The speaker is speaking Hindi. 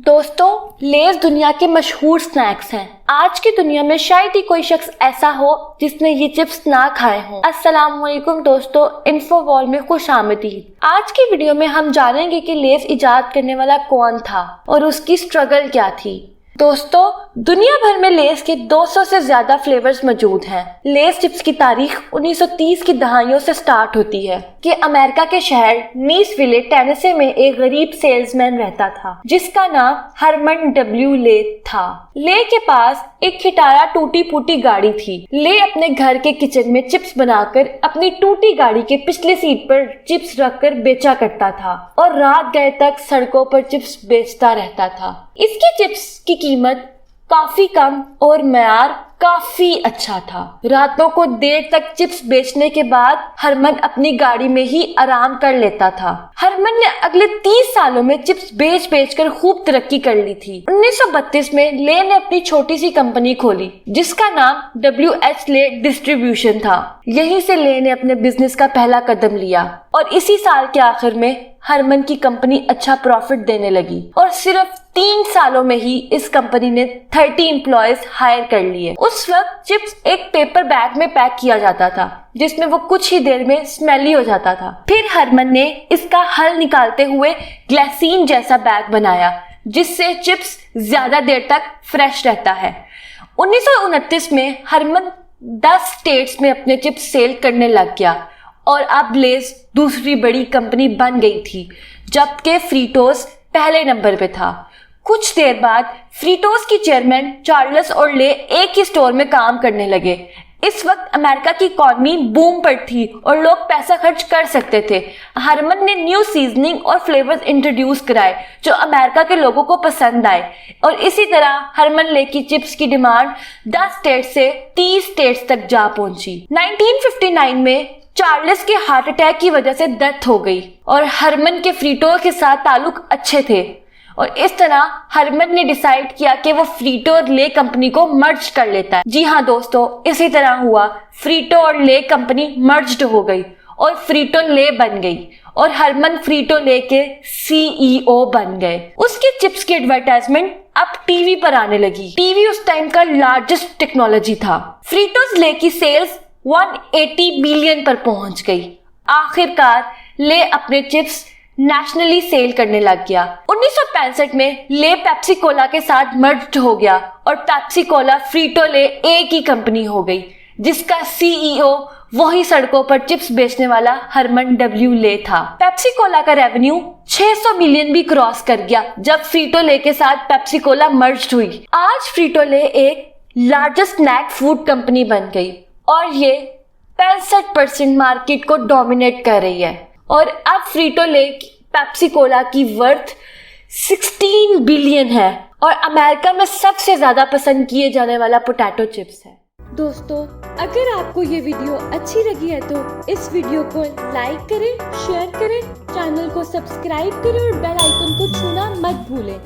दोस्तों, लेज दुनिया के मशहूर स्नैक्स हैं। आज की दुनिया में शायद ही कोई शख्स ऐसा हो जिसने ये चिप्स ना खाए हों। अस्सलाम वालेकुम दोस्तों, इन्फो वॉल में खुश आमदीद। आज की वीडियो में हम जानेंगे कि लेज इजाद करने वाला कौन था और उसकी स्ट्रगल क्या थी। दोस्तों, दुनिया भर में लेस के 200 से ज्यादा फ्लेवर्स मौजूद हैं। लेस चिप्स की तारीख 1930 की दहाइयों से स्टार्ट होती है कि अमेरिका के शहर नीसविले टेनेसी में एक गरीब सेल्समैन रहता था जिसका नाम हरमन डब्ल्यू ले था। ले के पास एक खिटारा टूटी फूटी गाड़ी थी। ले अपने घर के किचन में चिप्स बनाकर अपनी टूटी गाड़ी के पिछली सीट पर चिप्स रखकर बेचा करता था और रात गए तक सड़कों पर चिप्स बेचता रहता था। इसकी चिप्स की कीमत काफी कम और मयार काफी अच्छा था। रातों को देर तक चिप्स बेचने के बाद हरमन अपनी गाड़ी में ही आराम कर लेता था। हरमन ने अगले 30 सालों में चिप्स बेच बेच कर खूब तरक्की कर ली थी। 1932 में ले ने अपनी छोटी सी कंपनी खोली जिसका नाम WH ले डिस्ट्रीब्यूशन था। यहीं से ले ने अपने बिजनेस का पहला कदम लिया और इसी साल के आखिर में हरमन की कंपनी अच्छा प्रॉफिट देने लगी और सिर्फ 3 सालों में ही इस कंपनी ने 30 एम्प्लॉयज हायर कर लिए। उस वक्त चिप्स एक पेपर बैग में पैक किया जाता था जिसमें वो कुछ ही देर में स्मेली हो जाता था। फिर हरमन ने इसका हल निकालते हुए ग्लाइसिन जैसा बैग बनाया जिससे चिप्स ज्यादा देर तक फ्रेश रहता है। 1929 में हरमन 10 स्टेट्स में अपने चिप्स सेल करने लग गया और अब लेज दूसरी बड़ी कंपनी बन गई थी जबकि फ्रीटोस पहले नंबर पे था। कुछ देर बाद फ्रीटोस की चेयरमैन चार्ल्स और ले एक ही स्टोर में काम करने लगे। इस वक्त अमेरिका की इकॉनमी बूम पर थी और लोग पैसा खर्च कर सकते थे। हरमन ने न्यू सीजनिंग और फ्लेवर्स इंट्रोड्यूस कराए जो अमेरिका के लोगों को पसंद आए और इसी तरह हरमन ले की चिप्स की डिमांड 10 स्टेट से 30 स्टेट्स तक जा पहुंची। 1959 में चार्ल्स के हार्ट अटैक की वजह से डेथ हो गई और हरमन के फ्रीटो के साथ ताल्लुक अच्छे थे और इस तरह हरमन ने डिसाइड किया कि वो फ्रीटो और ले कंपनी को मर्ज कर लेता है। जी हाँ दोस्तों, इसी तरह हुआ। फ्रीटो और ले कंपनी मर्ज्ड हो गई और फ्रीटो ले बन गई और हरमन फ्रीटो ले के CEO बन गए। उसके चिप्स की एडवर्टाइजमेंट अब टीवी पर आने लगी। टीवी उस टाइम का लार्जेस्ट टेक्नोलॉजी था। फ्रीटोज ले की सेल्स 180 मिलियन पर पहुंच गई। आखिरकार ले अपने चिप्स नेशनली सेल करने लग गया। 1965 में ले पेप्सी कोला के साथ मर्ज्ड हो गया और पेप्सी कोला फ्रीटो ले एक ही कंपनी हो गई जिसका CEO वही सड़कों पर चिप्स बेचने वाला हरमन डब्ल्यू ले था। पेप्सी कोला का रेवेन्यू 600 मिलियन भी क्रॉस कर गया जब फ्रीटो ले के साथ पेप्सी कोला मर्ज्ड हुई। आज फ्रीटो ले एक लार्जेस्ट स्नैक फूड कंपनी बन गई और ये 65% मार्केट को डोमिनेट कर रही है और अब फ्रीटो ले पेप्सी कोला की वर्थ 16 बिलियन है और अमेरिका में सबसे ज्यादा पसंद किए जाने वाला पोटैटो चिप्स है। दोस्तों, अगर आपको ये वीडियो अच्छी लगी है तो इस वीडियो को लाइक करें, शेयर करें, चैनल को सब्सक्राइब करें और बेल आइकन को छूना मत भूलें।